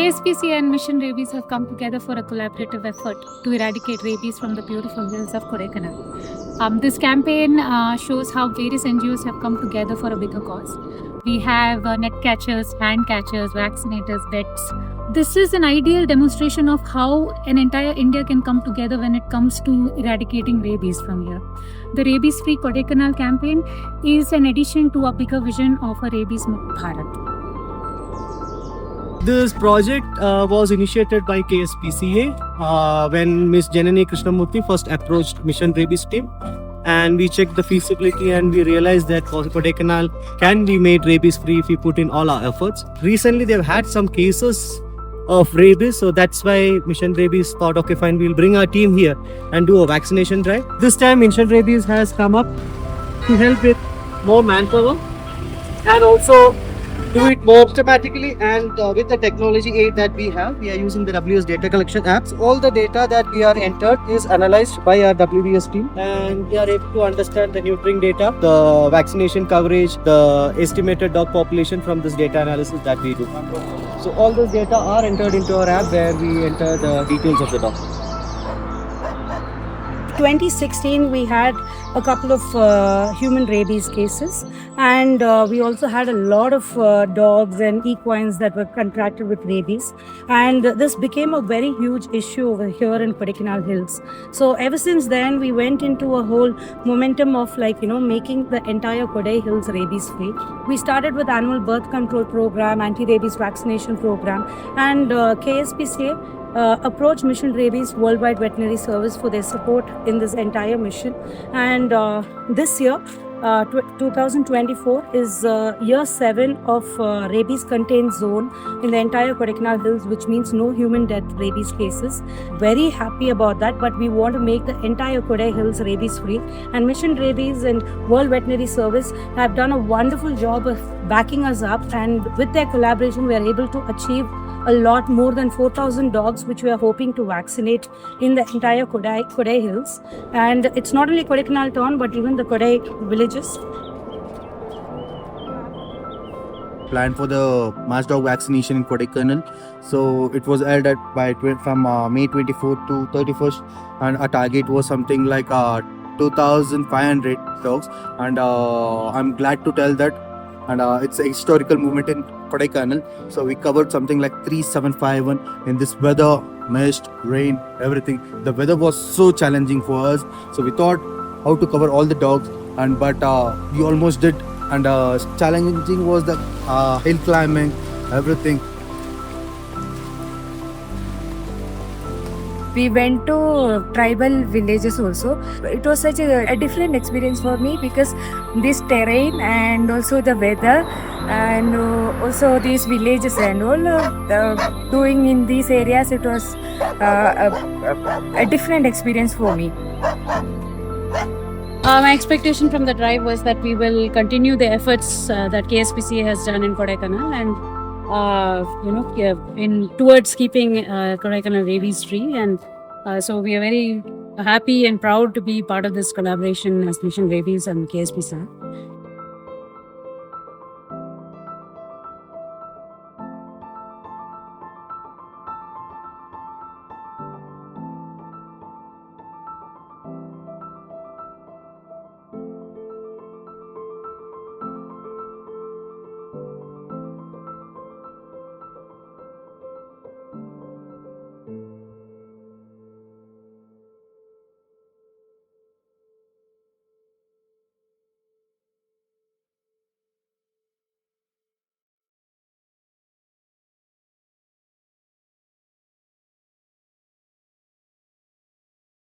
KSPC and Mission Rabies have come together for a collaborative effort to eradicate rabies from the beautiful hills of Kodaikanal. This campaign shows how various NGOs have come together for a bigger cause. We have net catchers, hand catchers, vaccinators, vets. This is an ideal demonstration of how an entire India can come together when it comes to eradicating rabies from here. The Rabies Free Kodaikanal campaign is an addition to a bigger vision of a rabies Mukt Bharat. This project was initiated by KSPCA when Ms. Janani Krishnamurthy first approached Mission Rabies team, and we checked the feasibility and we realized that Kodaikanal can be made rabies free if we put in all our efforts. Recently they've had some cases of rabies, so that's why Mission Rabies thought, okay fine, we'll bring our team here and do a vaccination drive. This time Mission Rabies has come up to help with more manpower and also do it more systematically, and with the technology aid that we have, we are using the WS data collection apps. All the data that we are entered is analyzed by our WBS team, and we are able to understand the neutering data, the vaccination coverage, the estimated dog population from this data analysis that we do. So all those data are entered into our app where we enter the details of the dog. 2016 we had a couple of human rabies cases, and we also had a lot of dogs and equines that were contracted with rabies, and this became a very huge issue over here in Kodaikanal Hills. So ever since then we went into a whole momentum of making the entire Kodai Hills rabies free. We started with annual birth control program, anti-rabies vaccination program, and KSPCA approach Mission Rabies Worldwide Veterinary Service for their support in this entire mission. And this year, 2024 is year 7 of rabies contained zone in the entire Kodaikanal Hills, which means no human death rabies cases. Very happy about that, but we want to make the entire Kodai Hills rabies free, and Mission Rabies and World Veterinary Service have done a wonderful job of backing us up, and with their collaboration we are able to achieve a lot more than 4,000 dogs which we are hoping to vaccinate in the entire Kodai Hills. And it's not only Kodaikanal town but even the Kodai villages. Planned for the mass dog vaccination in Kodaikanal. So it was held from May 24th to 31st, and our target was something like 2,500 dogs, and I'm glad to tell that, and it's a historical movement in Kodaikanal. So we covered something like 3,751 in this weather, mist, rain, everything. The weather was so challenging for us, so we thought how to cover all the dogs, but we almost did. And challenging was the hill climbing, everything. We went to tribal villages also. It was such a different experience for me because this terrain and also the weather and also these villages and all doing in these areas, it was a different experience for me. My expectation from the drive was that we will continue the efforts that KSPCA has done in Kodaikanal and towards keeping Kodaikanal rabies free, and so we are very happy and proud to be part of this collaboration as Mission Rabies and KSPCA.